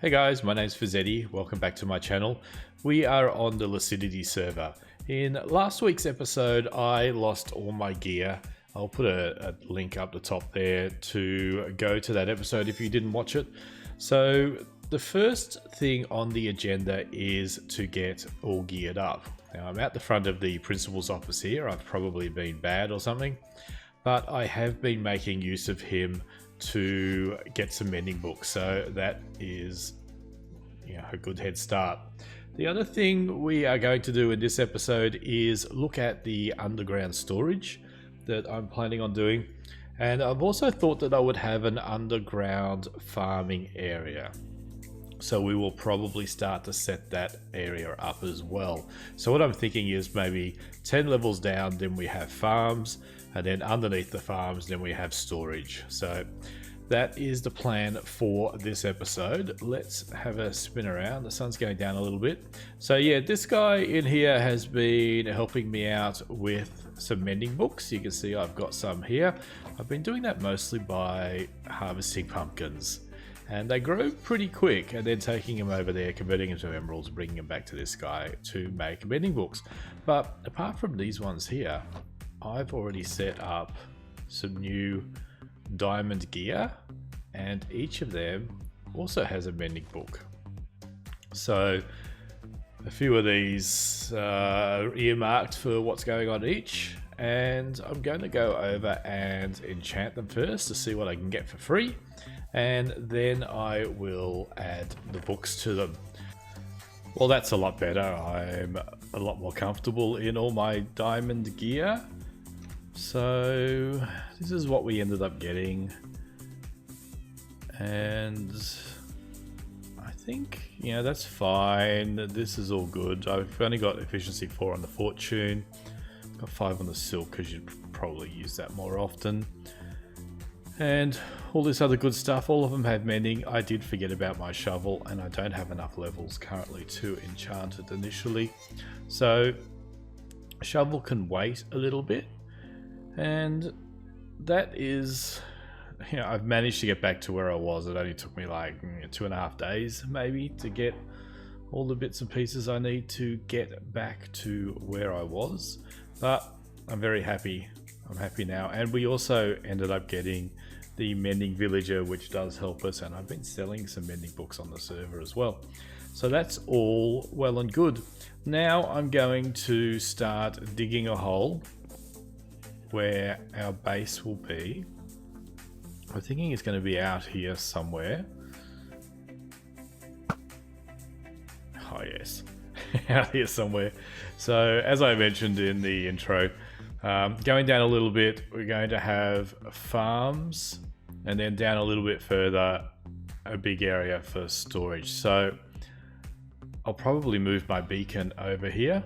Hey guys, my name's Fizedi. Welcome back to my channel. We are on the Lucidity server. In last week's episode, I lost all my gear. I'll put a link up the top there to go to that episode if you didn't watch it. So the first thing on the agenda is to get all geared up. Now I'm at the front of the principal's office here. I've probably been bad or something, but I have been making use of him to get some mending books, so that is a good head start. The other thing we are going to do in this episode is look at the underground storage that I'm planning on doing, and I've also thought that I would have an underground farming area, so we will probably start to set that area up as well. So what I'm thinking is maybe 10 levels down, then we have farms, and then underneath the farms, then we have storage. So that is the plan for this episode. Let's have a spin around. The sun's going down a little bit. So yeah, this guy in here has been helping me out with some mending books. You can see I've got some here. I've been doing that mostly by harvesting pumpkins, and they grow pretty quick, and then taking them over there, converting them to emeralds, bringing them back to this guy to make mending books. But apart from these ones here, I've already set up some new diamond gear, and each of them also has a mending book. So a few of these are earmarked for what's going on each, and I'm going to go over and enchant them first to see what I can get for free, and then I will add the books to them. Well, that's a lot better. I'm a lot more comfortable in all my diamond gear. So this is what we ended up getting, and I think that's fine. This is all good. I've only got efficiency 4 on the fortune, got 5 on the silk because you'd probably use that more often, and all this other good stuff. All of them have mending. I did forget about my shovel, and I don't have enough levels currently to enchant it initially, so shovel can wait a little bit. And that is, I've managed to get back to where I was. It only took me like 2.5 days maybe to get all the bits and pieces I need to get back to where I was, but I'm very happy. I'm happy now. And we also ended up getting the mending villager, which does help us, and I've been selling some mending books on the server as well. So that's all well and good. Now I'm going to start digging a hole where our base will be. I'm thinking it's going to be out here somewhere. Oh yes, out here somewhere. So as I mentioned in the intro, going down a little bit, we're going to have farms, and then down a little bit further, a big area for storage. So I'll probably move my beacon over here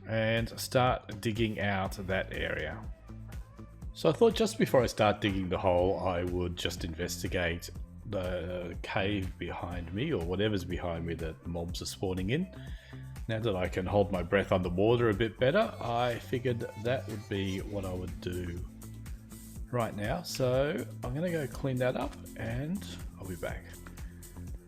and start digging out that area. So I thought just before I start digging the hole, I would just investigate the cave behind me, or whatever's behind me that the mobs are spawning in. Now that I can hold my breath underwater a bit better, I figured that would be what I would do right now. So I'm going to go clean that up and I'll be back.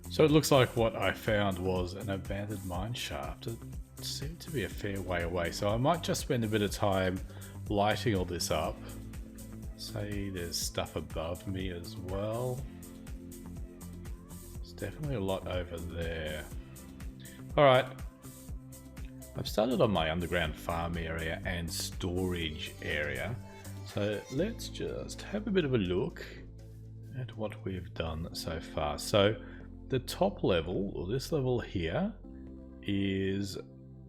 So it looks like what I found was an abandoned mine shaft. It seemed to be a fair way away, so I might just spend a bit of time lighting all this up. Say there's stuff above me as well. There's definitely a lot over there. Alright, I've started on my underground farm area and storage area, so let's just have a bit of a look at what we've done so far. So the top level, or this level here, is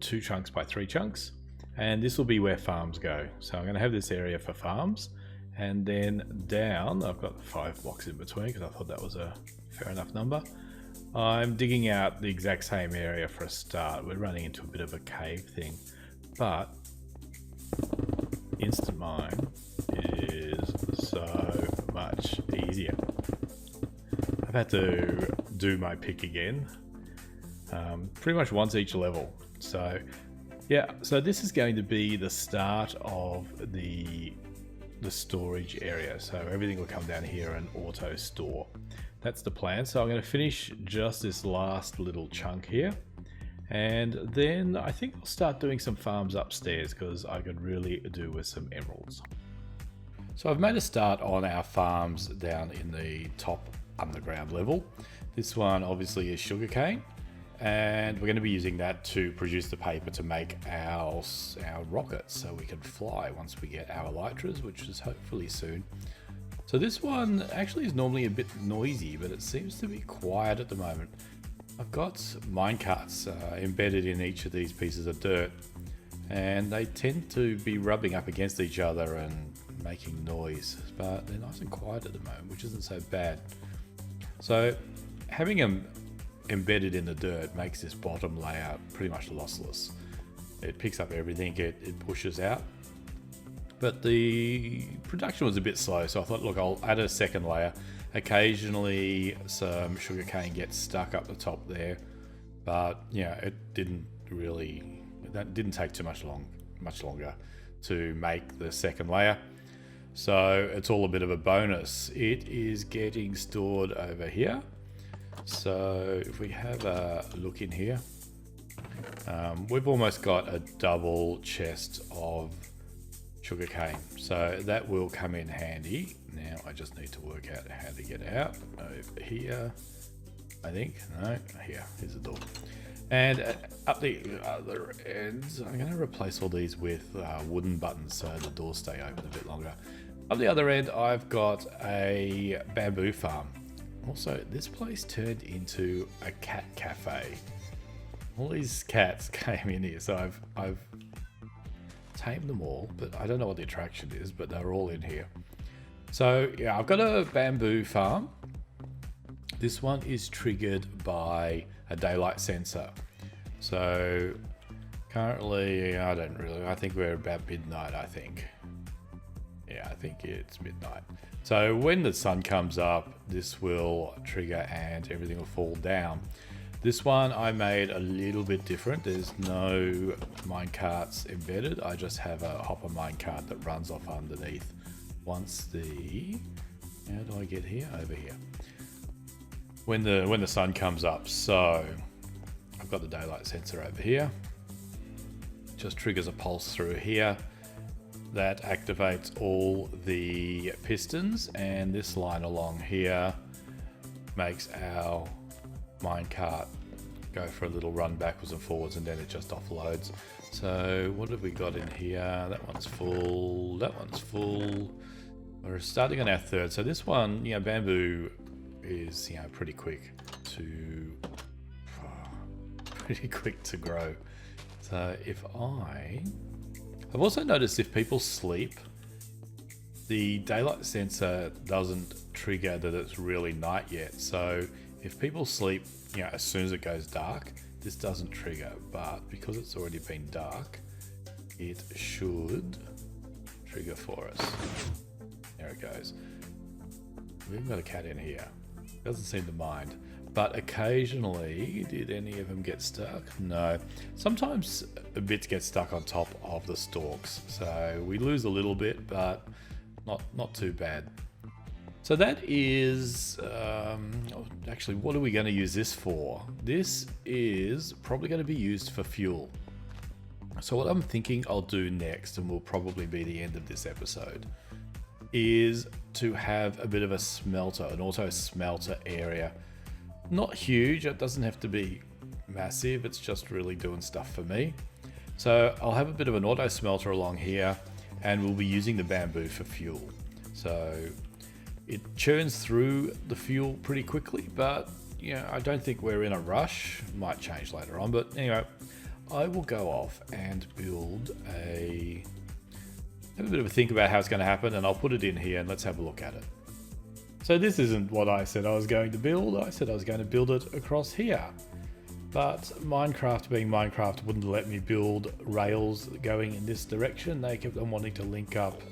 2 chunks by 3 chunks, and this will be where farms go. So I'm going to have this area for farms, and then down, I've got 5 blocks in between because I thought that was a fair enough number. I'm digging out the exact same area for a start. We're running into a bit of a cave thing, but instant mine is so much easier. I've had to do my pick again, pretty much once each level. So yeah, so this is going to be the start of the storage area. So everything will come down here and auto store. That's the plan. So I'm going to finish just this last little chunk here. And then I think I'll start doing some farms upstairs because I could really do with some emeralds. So I've made a start on our farms down in the top underground level. This one obviously is sugarcane, and we're going to be using that to produce the paper to make our rockets so we can fly once we get our elytras, which is hopefully soon. So this one actually is normally a bit noisy, but it seems to be quiet at the moment. I've got minecarts embedded in each of these pieces of dirt, and they tend to be rubbing up against each other and making noise, but they're nice and quiet at the moment, which isn't so bad. So having them embedded in the dirt makes this bottom layer pretty much lossless. It picks up everything it pushes out. But the production was a bit slow, so I thought, look, I'll add a second layer. Occasionally some sugarcane gets stuck up the top there, but yeah, it didn't take too much longer to make the second layer. So it's all a bit of a bonus. It is getting stored over here. So if we have a look in here, we've almost got a double chest of sugarcane. So that will come in handy. Now I just need to work out how to get out. Over here, I think. No, here's the door. And up the other end, I'm going to replace all these with wooden buttons so the doors stay open a bit longer. Up the other end, I've got a bamboo farm. Also, this place turned into a cat cafe. All these cats came in here, so I've tamed them all, but I don't know what the attraction is, but they're all in here. So yeah, I've got a bamboo farm. This one is triggered by a daylight sensor. So currently, I think we're about midnight, I think. Yeah, I think it's midnight. So when the sun comes up, this will trigger and everything will fall down. This one I made a little bit different. There's no minecarts embedded. I just have a hopper minecart that runs off underneath. Once how do I get here? Over here. When the sun comes up, so I've got the daylight sensor over here. Just triggers a pulse through here. That activates all the pistons, and this line along here makes our minecart go for a little run backwards and forwards, and then it just offloads. So what have we got in here? That one's full, that one's full. We're starting on our third. So this one, bamboo is pretty quick to grow. So I've also noticed if people sleep, the daylight sensor doesn't trigger that it's really night yet. So if people sleep, as soon as it goes dark, this doesn't trigger. But because it's already been dark, it should trigger for us. There it goes. We've got a cat in here. Doesn't seem to mind. But occasionally, did any of them get stuck? No. Sometimes bits get stuck on top of the stalks, so we lose a little bit, but not too bad. So that is actually, what are we going to use this for? This is probably going to be used for fuel. So what I'm thinking I'll do next, and will probably be the end of this episode, is to have a bit of a smelter, an auto smelter area. Not huge, it doesn't have to be massive, it's just really doing stuff for me. So I'll have a bit of an auto smelter along here, and we'll be using the bamboo for fuel. So it churns through the fuel pretty quickly, but I don't think we're in a rush. Might change later on, but anyway, I will go off and have a bit of a think about how it's going to happen, and I'll put it in here and let's have a look at it. So this isn't what I said I was going to build. I said I was going to build it across here. But Minecraft being Minecraft wouldn't let me build rails going in this direction. They kept on wanting to link up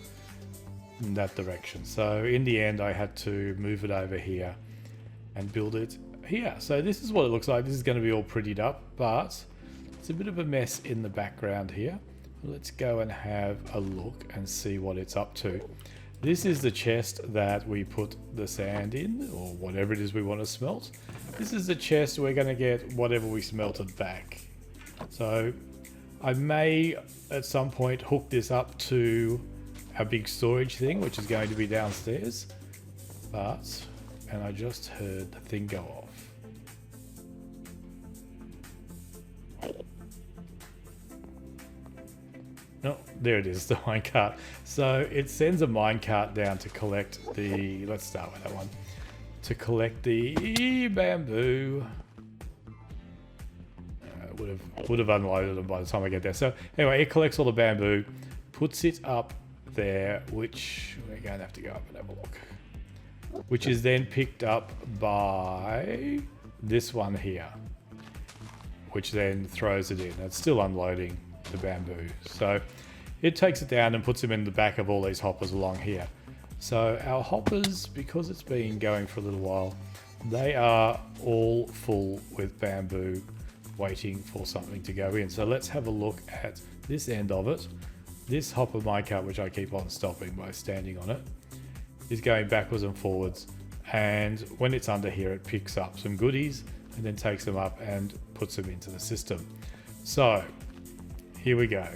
in that direction. So in the end, I had to move it over here and build it here. So this is what it looks like. This is going to be all prettied up, but it's a bit of a mess in the background here. Let's go and have a look and see what it's up to. This is the chest that we put the sand in, or whatever it is we want to smelt. This is the chest we're going to get whatever we smelted back. So I may at some point hook this up to our big storage thing, which is going to be downstairs. And I just heard the thing go off. No, there it is, the minecart. So it sends a minecart down to collect the, let's start with that one, to collect the bamboo. Would have unloaded them by the time I get there. So anyway, it collects all the bamboo, puts it up there, which we're going to have to go up and have a look. Which is then picked up by this one here, which then throws it in. It's still unloading the bamboo. So it takes it down and puts them in the back of all these hoppers along here. So our hoppers, because it's been going for a little while, they are all full with bamboo, waiting for something to go in. So let's have a look at this end of it. This hopper minecart, which I keep on stopping by standing on it, is going backwards and forwards, and when it's under here it picks up some goodies and then takes them up and puts them into the system. So here we go.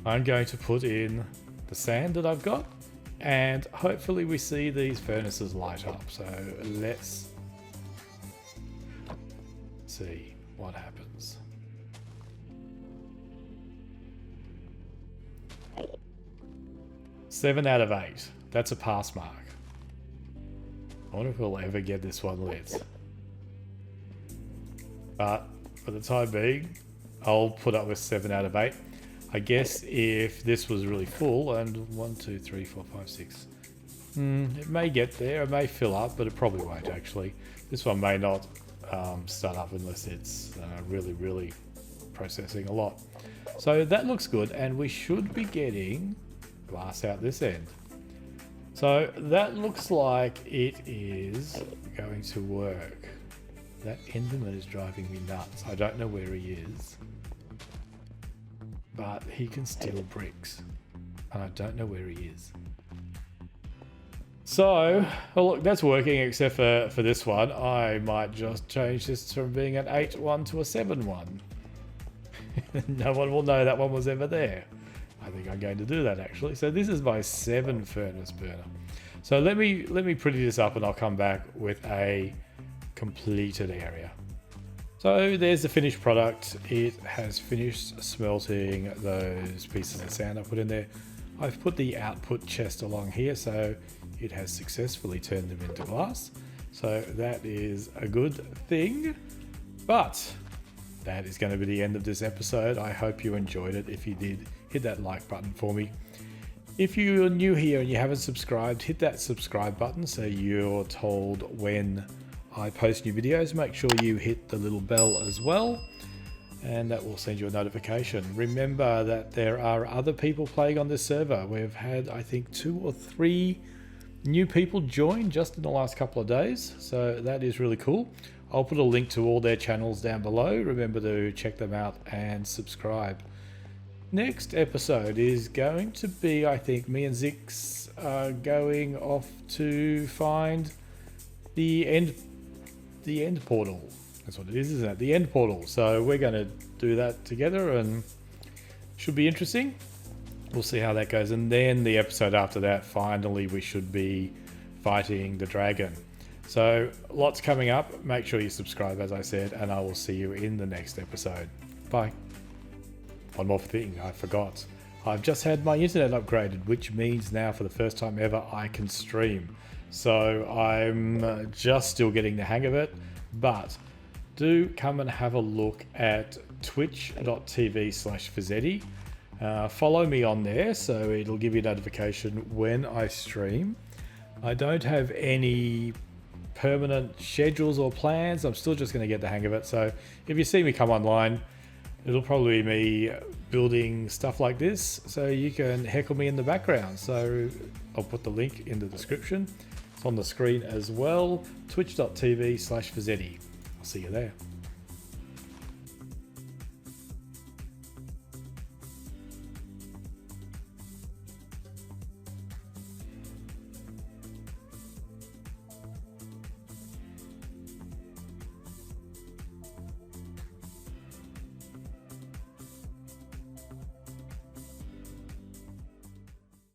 I'm going to put in the sand that I've got, and hopefully we see these furnaces light up. So let's see what happens. 7 out of 8. That's a pass mark. I wonder if we'll ever get this one lit. But for the time being, I'll put up with 7 out of 8. I guess if this was really full, and 1, 2, 3, 4, 5, 6. It may get there, it may fill up, but it probably won't actually. This one may not start up unless it's really processing a lot. So that looks good, and we should be getting glass out this end. So that looks like it is going to work. That Enderman is driving me nuts. I don't know where he is, but he can steal bricks, and I don't know where he is. So, well, look, that's working except for this one. I might just change this from being an 8-1 to a 7-1. No one will know that one was ever there. I think I'm going to do that actually. So this is my 7 furnace burner. So let me pretty this up and I'll come back with a completed area. So there's the finished product. It has finished smelting those pieces of sand I put in there. I've put the output chest along here, so it has successfully turned them into glass. So that is a good thing. But that is going to be the end of this episode. I hope you enjoyed it. If you did, hit that like button for me. If you're new here and you haven't subscribed, hit that subscribe button so you're told when I post new videos. Make sure you hit the little bell as well, and that will send you a notification. Remember that there are other people playing on this server. We've had, I think, 2 or 3 new people join just in the last couple of days, so that is really cool. I'll put a link to all their channels down below. Remember to check them out and subscribe. Next episode is going to be, I think, me and Zix are going off to find the end portal. That's what it is, isn't it? The end portal. So we're going to do that together and should be interesting. We'll see how that goes. And then the episode after that, finally, we should be fighting the dragon. So lots coming up. Make sure you subscribe, as I said, and I will see you in the next episode. Bye. One more thing I forgot. I've just had my internet upgraded, which means now for the first time ever I can stream. So I'm just still getting the hang of it, but do come and have a look at twitch.tv/Fizedi. Follow me on there so it'll give you a notification when I stream. I don't have any permanent schedules or plans. I'm still just going to get the hang of it. So if you see me come online, it'll probably be me building stuff like this, so you can heckle me in the background. So I'll put the link in the description. It's on the screen as well. Twitch.tv/Fizedi. I'll see you there.